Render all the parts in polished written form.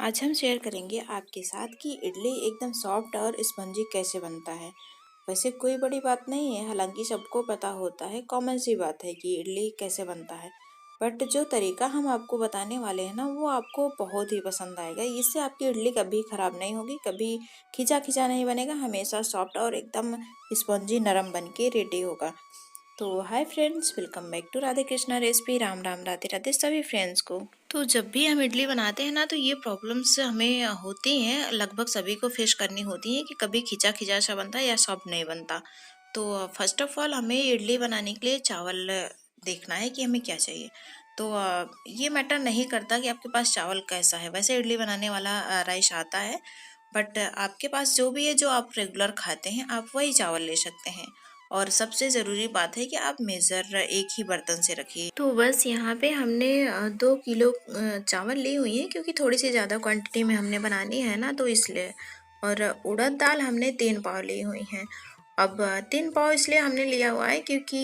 आज हम शेयर करेंगे आपके साथ कि इडली एकदम सॉफ्ट और स्पंजी कैसे बनता है। वैसे कोई बड़ी बात नहीं है, हालांकि सबको पता होता है, कॉमन सी बात है कि इडली कैसे बनता है। बट जो तरीका हम आपको बताने वाले हैं ना, वो आपको बहुत ही पसंद आएगा। इससे आपकी इडली कभी खराब नहीं होगी, कभी खिंचा खिंचा नहीं बनेगा, हमेशा सॉफ्ट और एकदम स्पंजी नरम बन के रेडी होगा। तो hi friends, welcome back to Radhe Krishna recipe. Ram Ram, Radhe Radhe सभी फ्रेंड्स को। तो जब भी हम इडली बनाते हैं ना, तो ये प्रॉब्लम्स हमें होती हैं, लगभग सभी को फेस करनी होती है कि कभी खिंचा खिंचा सा बनता है या सॉफ्ट नहीं बनता। तो फर्स्ट ऑफ ऑल हमें इडली बनाने के लिए चावल देखना है कि हमें क्या चाहिए। तो ये मैटर नहीं करता कि आपके पास चावल कैसा है। वैसे इडली बनाने वाला राइस आता है, बट आपके पास जो भी है, जो आप रेगुलर खाते हैं, आप वही चावल ले सकते हैं। और सबसे ज़रूरी बात है कि आप मेज़र एक ही बर्तन से रखिए। तो बस यहाँ पे हमने 2 किलो चावल ली हुई है, क्योंकि थोड़ी सी ज़्यादा क्वांटिटी में हमने बनानी है ना, तो इसलिए। और उड़द दाल हमने 3 पाव ली हुई हैं। अब 3 पाव इसलिए हमने लिया हुआ है क्योंकि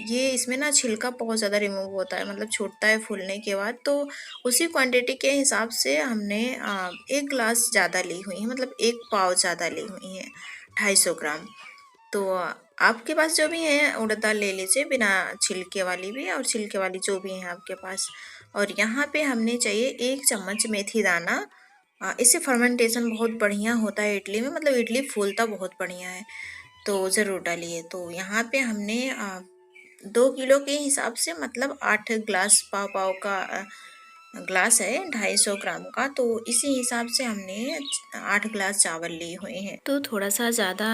ये इसमें ना छिलका बहुत ज़्यादा रिमूव होता है, मतलब छूटता है फूलने के बाद। तो उसी क्वांटिटी के हिसाब से हमने 1 गिलास ज़्यादा ली हुई है, मतलब 1 पाव ज़्यादा ली हुई है, 250 ग्राम। तो आपके पास जो भी है उड़द दाल ले लीजिए, बिना छिलके वाली भी और छिलके वाली जो भी है आपके पास। और यहाँ पे हमने चाहिए 1 चम्मच मेथी दाना। इससे फर्मेंटेशन बहुत बढ़िया होता है इडली में, मतलब इडली फूलता बहुत बढ़िया है, तो ज़रूर डालिए। तो यहाँ पे हमने 2 किलो के हिसाब से, मतलब 8 गिलास, पाव पाव का ग्लास है 250 ग्राम का, तो इसी हिसाब से हमने 8 गिलास चावल लिए हुए हैं। तो थोड़ा सा ज़्यादा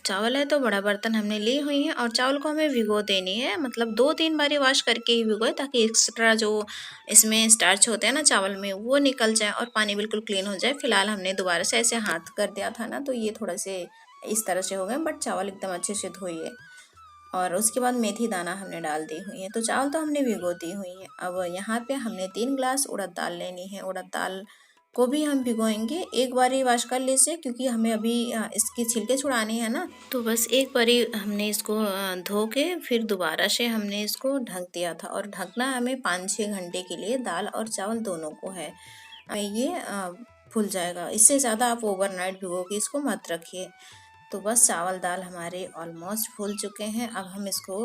चावल है, तो बड़ा बर्तन हमने ली हुई है। और चावल को हमें भिगो देनी है, मतलब 2-3 बारी वॉश करके ही भिगोए, ताकि एक्स्ट्रा जो इसमें स्टार्च होते हैं ना चावल में, वो निकल जाए और पानी बिल्कुल क्लीन हो जाए। फिलहाल हमने दोबारा से ऐसे हाथ कर दिया था ना, तो ये थोड़ा से इस तरह से हो गए, बट चावल एकदम अच्छे से धोइए। और उसके बाद मेथी दाना हमने डाल दी हुई है। तो चावल तो हमने भिगो दी हुई है। अब यहाँ पे हमने 3 गिलास उड़द दाल लेनी है। उड़द दाल को भी हम भिगोएंगे, एक बारी वॉश कर लीजिए, क्योंकि हमें अभी इसकी छिलके छुड़ानी है ना। तो बस एक बारी हमने इसको धो के फिर दोबारा से हमने इसको ढक दिया था। और ढकना हमें 5-6 घंटे के लिए, दाल और चावल दोनों को है। ये फूल जाएगा। इससे ज़्यादा आप ओवरनाइट भिगो के इसको मत रखिए। तो बस चावल दाल हमारे ऑलमोस्ट फूल चुके हैं। अब हम इसको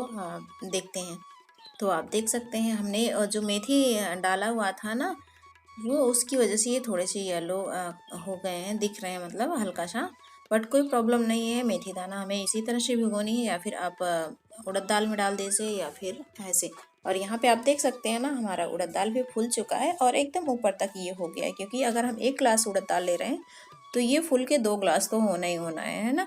देखते हैं। तो आप देख सकते हैं, हमने जो मेथी डाला हुआ था ना, वो उसकी वजह से ये थोड़े से येलो हो गए हैं, दिख रहे हैं, मतलब हल्का सा। बट कोई प्रॉब्लम नहीं है। मेथी दाना हमें इसी तरह से भिगोनी है, या फिर आप उड़द दाल में डाल दीजिए, या फिर ऐसे। और यहाँ पे आप देख सकते हैं ना, हमारा उड़द दाल भी फूल चुका है और एकदम ऊपर तक ये हो गया है। क्योंकि अगर हम 1 गिलास उड़द दाल ले रहे हैं, तो ये फूल के 2 गिलास तो होना ही होना है ना।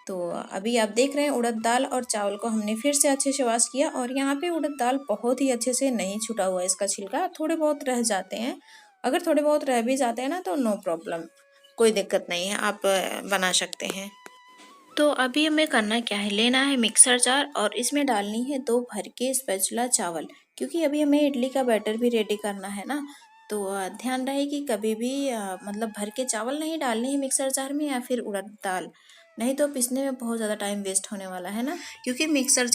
तो अभी आप देख रहे हैं, उड़द दाल और चावल को हमने फिर से अच्छे से वॉश किया। और यहाँ पे उड़द दाल बहुत ही अच्छे से नहीं छूटा हुआ है, इसका छिलका थोड़े बहुत रह जाते हैं। अगर थोड़े बहुत रह भी जाते हैं ना, तो नो प्रॉब्लम, कोई दिक्कत नहीं है, आप बना सकते हैं। तो अभी हमें करना क्या है, लेना है मिक्सर जार, और इसमें डालनी है 2 भर के स्पैचुला चावल। क्योंकि अभी हमें इडली का बैटर भी रेडी करना है ना। तो ध्यान रहे कि कभी भी मतलब भर के चावल नहीं डालने हैं मिक्सर जार में, या फिर उड़द दाल। नहीं तो पीसने में बहुत ज़्यादा टाइम वेस्ट होने वाला है ना। क्योंकि मिक्सर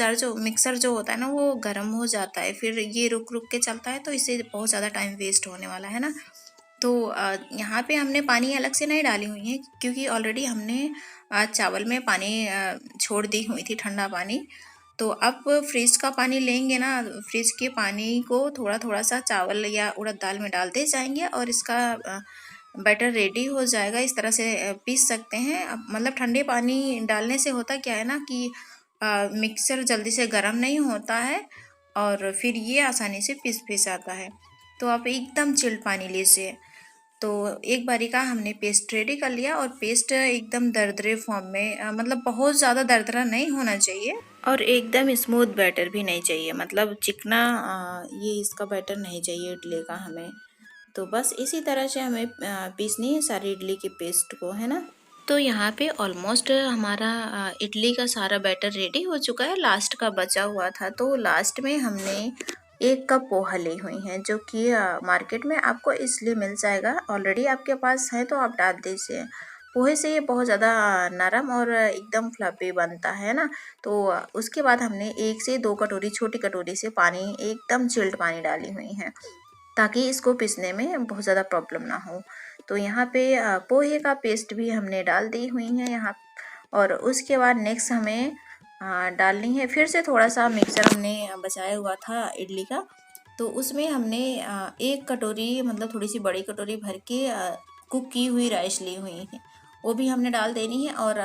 जो होता है ना, वो गर्म हो जाता है, फिर ये रुक रुक के चलता है, तो इससे बहुत ज़्यादा टाइम वेस्ट होने वाला है ना। तो यहाँ पे हमने पानी अलग से नहीं डाली हुई है, क्योंकि ऑलरेडी हमने चावल में पानी छोड़ दी हुई थी, ठंडा पानी। तो अब फ्रिज का पानी लेंगे ना, फ्रिज के पानी को थोड़ा थोड़ा सा चावल या उड़द दाल में डालते जाएंगे, और इसका बैटर रेडी हो जाएगा। इस तरह से पीस सकते हैं। मतलब ठंडे पानी डालने से होता क्या है ना, कि मिक्सर जल्दी से गर्म नहीं होता है, और फिर ये आसानी से पिस आता है। तो आप एकदम चिल्ड पानी लीजिए। तो एक बारी का हमने पेस्ट रेडी कर लिया, और पेस्ट एकदम दरदरे फॉर्म में, मतलब बहुत ज़्यादा दरदरा नहीं होना चाहिए, और एकदम स्मूथ बैटर भी नहीं चाहिए, मतलब चिकना ये इसका बैटर नहीं चाहिए इडली का हमें। तो बस इसी तरह से हमें पीसनी है सारी इडली की पेस्ट को, है ना। तो यहाँ पे ऑलमोस्ट हमारा इडली का सारा बैटर रेडी हो चुका है, लास्ट का बचा हुआ था। तो लास्ट में हमने 1 कप पोहा ली हुई हैं, जो कि मार्केट में आपको इसलिए मिल जाएगा, ऑलरेडी आपके पास है तो आप डाल दीजिए। पोहे से ये बहुत ज़्यादा नरम और एकदम फ्लफी बनता है ना। तो उसके बाद हमने 1 से 2 कटोरी, छोटी कटोरी से पानी, एकदम चिल्ड पानी डाली हुई है। ताकि इसको पीसने में बहुत ज़्यादा प्रॉब्लम ना हो। तो यहाँ पे पोहे का पेस्ट भी हमने डाल दी हुई है यहाँ। और उसके बाद नेक्स्ट हमें डालनी है फिर से थोड़ा सा मिक्सर हमने बचाया हुआ था इडली का, तो उसमें हमने 1 कटोरी मतलब थोड़ी सी बड़ी कटोरी भर के कुक की हुई राइस ली हुई है, वो भी हमने डाल देनी है। और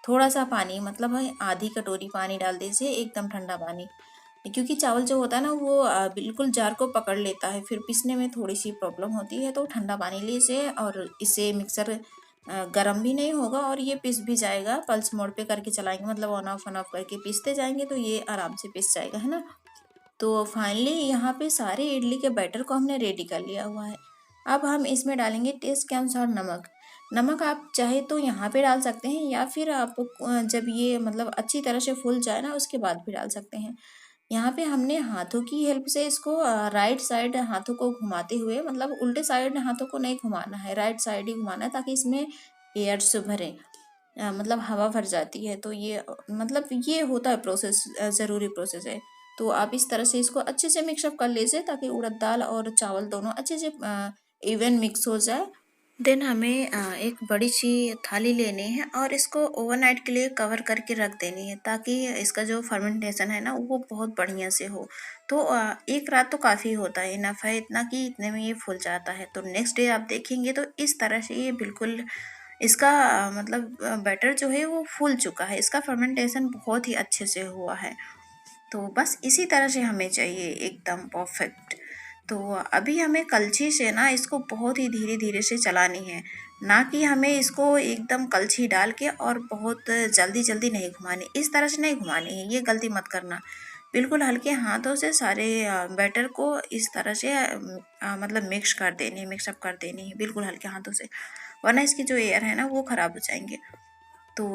थोड़ा सा पानी मतलब आधी कटोरी पानी डाल दीजिए, एकदम ठंडा पानी, क्योंकि चावल जो होता है ना वो बिल्कुल जार को पकड़ लेता है, फिर पीसने में थोड़ी सी प्रॉब्लम होती है। तो ठंडा पानी लीजिए और इसे मिक्सर गर्म भी नहीं होगा और ये पिस भी जाएगा। पल्स मोड पे करके चलाएंगे, मतलब ऑन ऑफ करके पीसते जाएंगे तो ये आराम से पिस जाएगा, है ना। तो फाइनली यहाँ पे सारे इडली के बैटर को हमने रेडी कर लिया हुआ है। अब हम इसमें डालेंगे टेस्ट के अनुसार नमक। नमक आप चाहे तो यहाँ पे डाल सकते हैं या फिर आप जब ये मतलब अच्छी तरह से फूल जाए ना उसके बाद भी डाल सकते हैं। यहाँ पे हमने हाथों की हेल्प से इसको राइट साइड हाथों को घुमाते हुए, मतलब उल्टे साइड हाथों को नहीं घुमाना है, राइट साइड ही घुमाना है ताकि इसमें एयर्स भरे, मतलब हवा भर जाती है। तो ये मतलब ये होता है प्रोसेस, ज़रूरी प्रोसेस है। तो आप इस तरह से इसको अच्छे से मिक्सअप कर लीजिए ताकि उड़द दाल और चावल दोनों अच्छे से इवन मिक्स हो जाए। देन हमें एक बड़ी सी थाली लेनी है और इसको ओवरनाइट के लिए कवर करके रख देनी है ताकि इसका जो फर्मेंटेशन है ना वो बहुत बढ़िया से हो। तो एक रात तो काफ़ी होता है, इनफ है इतना कि इतने में ये फूल जाता है। तो नेक्स्ट डे आप देखेंगे तो इस तरह से ये बिल्कुल इसका मतलब बैटर जो है वो फूल चुका है, इसका फर्मेंटेशन बहुत ही अच्छे से हुआ है। तो बस इसी तरह से हमें चाहिए, एकदम परफेक्ट। तो अभी हमें कलछी से ना इसको बहुत ही धीरे धीरे से चलानी है, ना कि हमें इसको एकदम कलछी डाल के और बहुत जल्दी जल्दी नहीं घुमानी, इस तरह से नहीं घुमानी है, ये गलती मत करना। बिल्कुल हल्के हाथों से सारे बैटर को इस तरह से मतलब मिक्सअप कर देनी है बिल्कुल हल्के हाथों से, वरना इसकी जो एयर है ना वो ख़राब हो जाएंगे। तो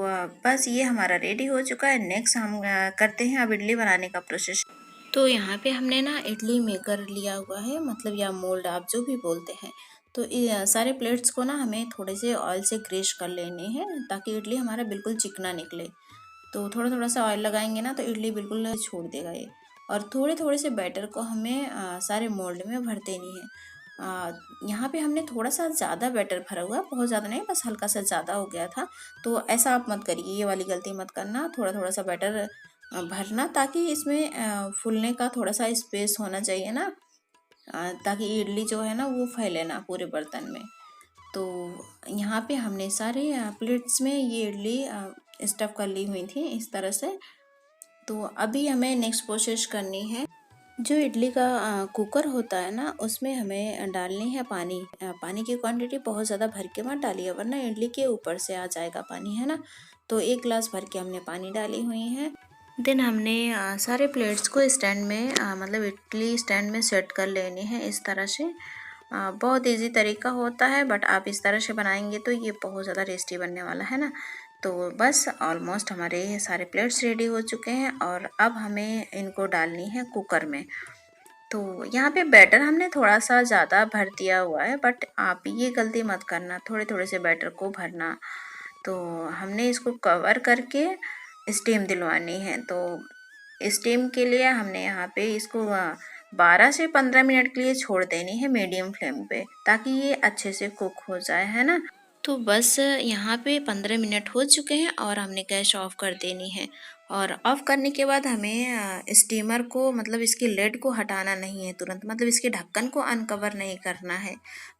बस ये हमारा रेडी हो चुका है। नेक्स्ट हम करते हैं अब इडली बनाने का प्रोसेस। तो यहाँ पे हमने ना इडली मेकर लिया हुआ है, मतलब या मोल्ड आप जो भी बोलते हैं। तो सारे प्लेट्स को ना हमें थोड़े से ऑयल से ग्रीस कर लेने हैं ताकि इडली हमारा बिल्कुल चिकना निकले। तो थोड़ा थोड़ा सा ऑयल लगाएंगे ना तो इडली बिल्कुल छोड़ देगा ये। और थोड़े थोड़े से बैटर को हमें सारे मोल्ड में भर देनी है। यहाँ पे हमने थोड़ा सा ज़्यादा बैटर भरा हुआ, बहुत ज़्यादा नहीं, बस हल्का सा ज़्यादा हो गया था। तो ऐसा आप मत करिए, ये वाली गलती मत करना, थोड़ा थोड़ा सा बैटर भरना ताकि इसमें फूलने का थोड़ा सा स्पेस होना चाहिए ना, ताकि इडली जो है ना वो फैले ना पूरे बर्तन में। तो यहाँ पे हमने सारे प्लेट्स में ये इडली स्टफ़ कर ली हुई थी इस तरह से। तो अभी हमें नेक्स्ट प्रोसेस करनी है। जो इडली का कुकर होता है ना उसमें हमें डालनी है पानी। पानी की क्वांटिटी बहुत ज़्यादा भर के मत डालिए वरना इडली के ऊपर से आ जाएगा पानी, है ना। तो 1 गिलास भर के हमने पानी डाली हुई है। देन हमने सारे प्लेट्स को स्टैंड में मतलब इडली स्टैंड में सेट कर लेनी है इस तरह से। बहुत इजी तरीका होता है बट आप इस तरह से बनाएंगे तो ये बहुत ज़्यादा टेस्टी बनने वाला है ना। तो बस ऑलमोस्ट हमारे ये सारे प्लेट्स रेडी हो चुके हैं और अब हमें इनको डालनी है कुकर में। तो यहाँ पे बैटर हमने थोड़ा सा ज़्यादा भर दिया हुआ है बट आप ये गलती मत करना, थोड़े थोड़े से बैटर को भरना। तो हमने इसको कवर करके स्टीम दिलवानी है। तो स्टीम के लिए हमने यहाँ पे इसको 12 से 15 मिनट के लिए छोड़ देनी है मीडियम फ्लेम पे ताकि ये अच्छे से कुक हो जाए, है ना। तो बस यहाँ पे 15 मिनट हो चुके हैं और हमने गैस ऑफ कर देनी है। और ऑफ करने के बाद हमें स्टीमर को मतलब इसके लेड को हटाना नहीं है तुरंत, मतलब इसके ढक्कन को अनकवर नहीं करना है।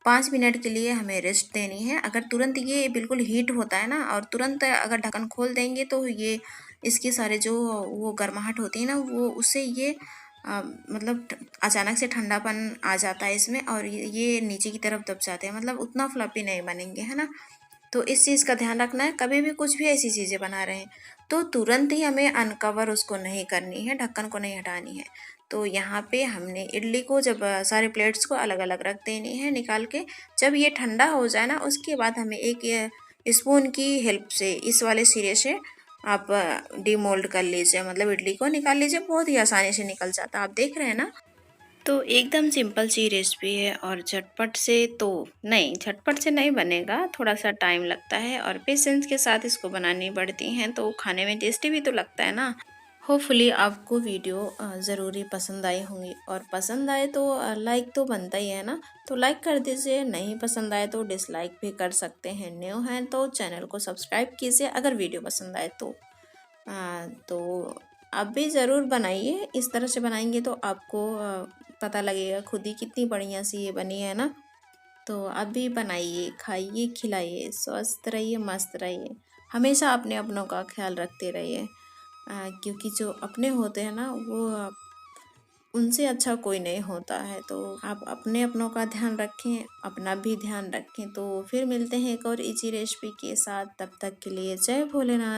5 मिनट के लिए हमें रेस्ट देनी है। अगर तुरंत ये बिल्कुल हीट होता है ना और तुरंत अगर ढक्कन खोल देंगे तो ये इसके सारे जो वो गर्माहट होती है ना वो उससे ये मतलब अचानक से ठंडापन आ जाता है इसमें और ये नीचे की तरफ दब जाते हैं, मतलब उतना फ्लफी नहीं बनेंगे, है ना। तो इस चीज़ का ध्यान रखना है, कभी भी कुछ भी ऐसी चीज़ें बना रहे हैं तो तुरंत ही हमें अनकवर उसको नहीं करनी है, ढक्कन को नहीं हटानी है। तो यहाँ पे हमने इडली को जब सारे प्लेट्स को अलग अलग रख देनी है निकाल के। जब ये ठंडा हो जाए ना उसके बाद हमें एक स्पून की हेल्प से इस वाले सिरे से आप डीमोल्ड कर लीजिए, मतलब इडली को निकाल लीजिए, बहुत ही आसानी से निकल जाता है, आप देख रहे हैं ना। तो एकदम सिंपल सी रेसिपी है और झटपट से तो नहीं, झटपट से नहीं बनेगा, थोड़ा सा टाइम लगता है और पेशेंस के साथ इसको बनानी पड़ती हैं तो खाने में टेस्टी भी तो लगता है ना। होपफुली आपको वीडियो ज़रूरी पसंद आई होंगी, और पसंद आए तो लाइक तो बनता ही है ना। तो लाइक कर दीजिए, नहीं पसंद आए तो डिसलाइक भी कर सकते हैं। न्यू हैं तो चैनल को सब्सक्राइब कीजिए अगर वीडियो पसंद आए तो। तो आप भी ज़रूर बनाइए, इस तरह से बनाएंगे तो आपको पता लगेगा खुद ही कितनी बढ़िया सी ये बनी है ना। तो आप भी बनाइए, खाइए, खिलाइए, स्वस्थ रहिए, मस्त रहिए। हमेशा अपने अपनों का ख्याल रखते रहिए, क्योंकि जो अपने होते हैं ना वो उनसे अच्छा कोई नहीं होता है। तो आप अपने अपनों का ध्यान रखें, अपना भी ध्यान रखें। तो फिर मिलते हैं एक और इजी रेसिपी के साथ, तब तक के लिए जय भोलेनाथ।